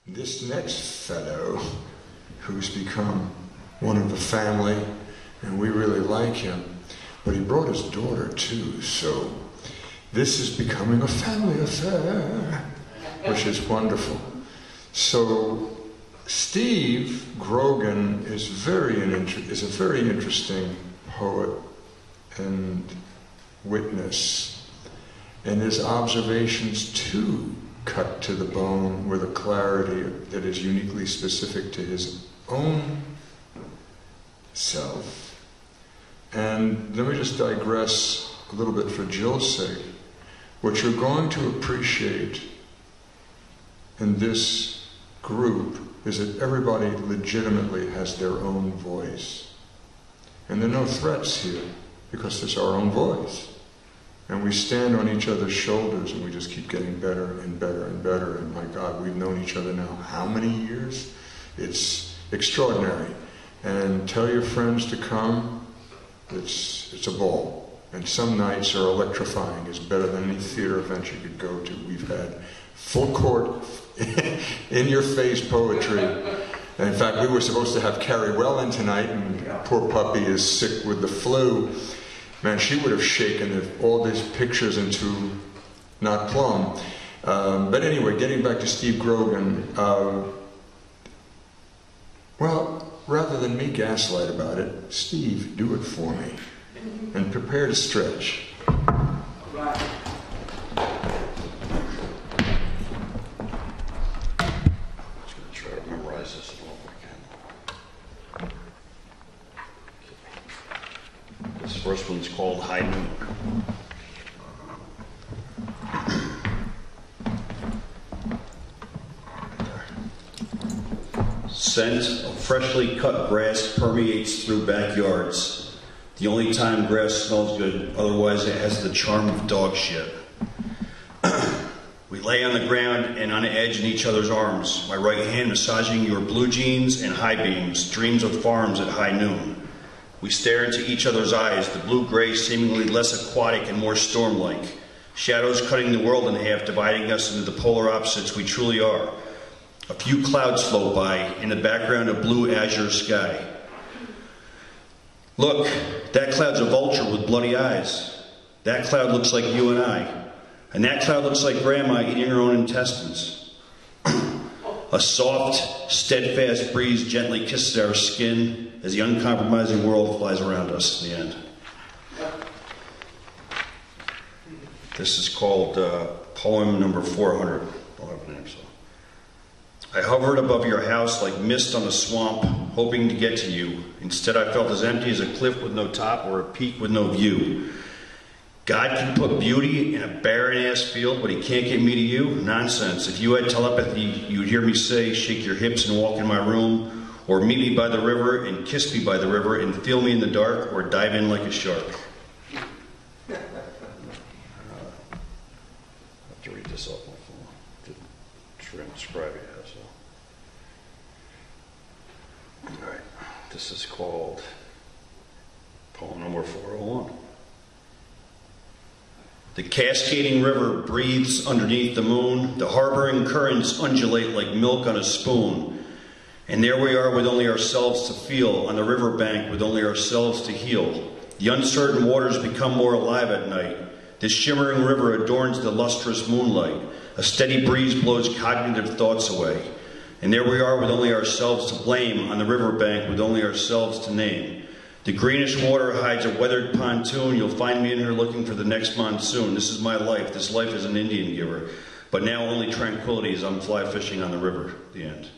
This next fellow, who's become one of the family, and we really like him, but he brought his daughter too, so this is becoming a family affair, which is wonderful. So Steve Grogan is a very interesting poet and witness, and his observations too cut to the bone with a clarity that is uniquely specific to his own self. And let me just digress a little bit for Jill's sake. What you're going to appreciate in this group is that everybody legitimately has their own voice. And there are no threats here, because it's our own voice. And we stand on each other's shoulders and we just keep getting better and better and better. And my God, we've known each other now how many years? It's extraordinary. And tell your friends to come. It's a ball. And some nights are electrifying. It's better than any theater event you could go to. We've had full court, in-your-face poetry. And in fact, we were supposed to have Carrie Well in tonight, and poor puppy is sick with the flu. Man, she would have shaken all these pictures into not plum. But anyway, getting back to Steve Grogan, well, rather than me gaslight about it, Steve, do it for me. And prepare to stretch. Right. Just going to try to memorize this as well as I can. This first one's called High Noon. Scent of freshly cut grass permeates through backyards. The only time grass smells good, otherwise it has the charm of dog shit. We lay on the ground and on edge in each other's arms, my right hand massaging your blue jeans and high beams, dreams of farms at high noon. We stare into each other's eyes, the blue-gray seemingly less aquatic and more storm-like. Shadows cutting the world in half, dividing us into the polar opposites we truly are. A few clouds float by, in the background of blue azure sky. Look, that cloud's a vulture with bloody eyes. That cloud looks like you and I. And that cloud looks like Grandma eating her own intestines. A soft, steadfast breeze gently kisses our skin as the uncompromising world flies around us in the end. This is called poem number 400. I'll have a name, so. I hovered above your house like mist on a swamp, hoping to get to you. Instead, I felt as empty as a cliff with no top or a peak with no view. God can put beauty in a barren-ass field, but he can't get me to you? Nonsense. If you had telepathy, you'd hear me say, shake your hips and walk in my room, or meet me by the river and kiss me by the river and feel me in the dark, or dive in like a shark. I have to read this off my phone to transcribe it. All right, this is called poem number 401. The cascading river breathes underneath the moon. The harboring currents undulate like milk on a spoon. And there we are with only ourselves to feel, on the riverbank with only ourselves to heal. The uncertain waters become more alive at night. This shimmering river adorns the lustrous moonlight. A steady breeze blows cognitive thoughts away. And there we are with only ourselves to blame, on the riverbank with only ourselves to name. The greenish water hides a weathered pontoon. You'll find me in here looking for the next monsoon. This is my life. This life is an Indian giver. But now only tranquility as I'm fly fishing on the river. The end.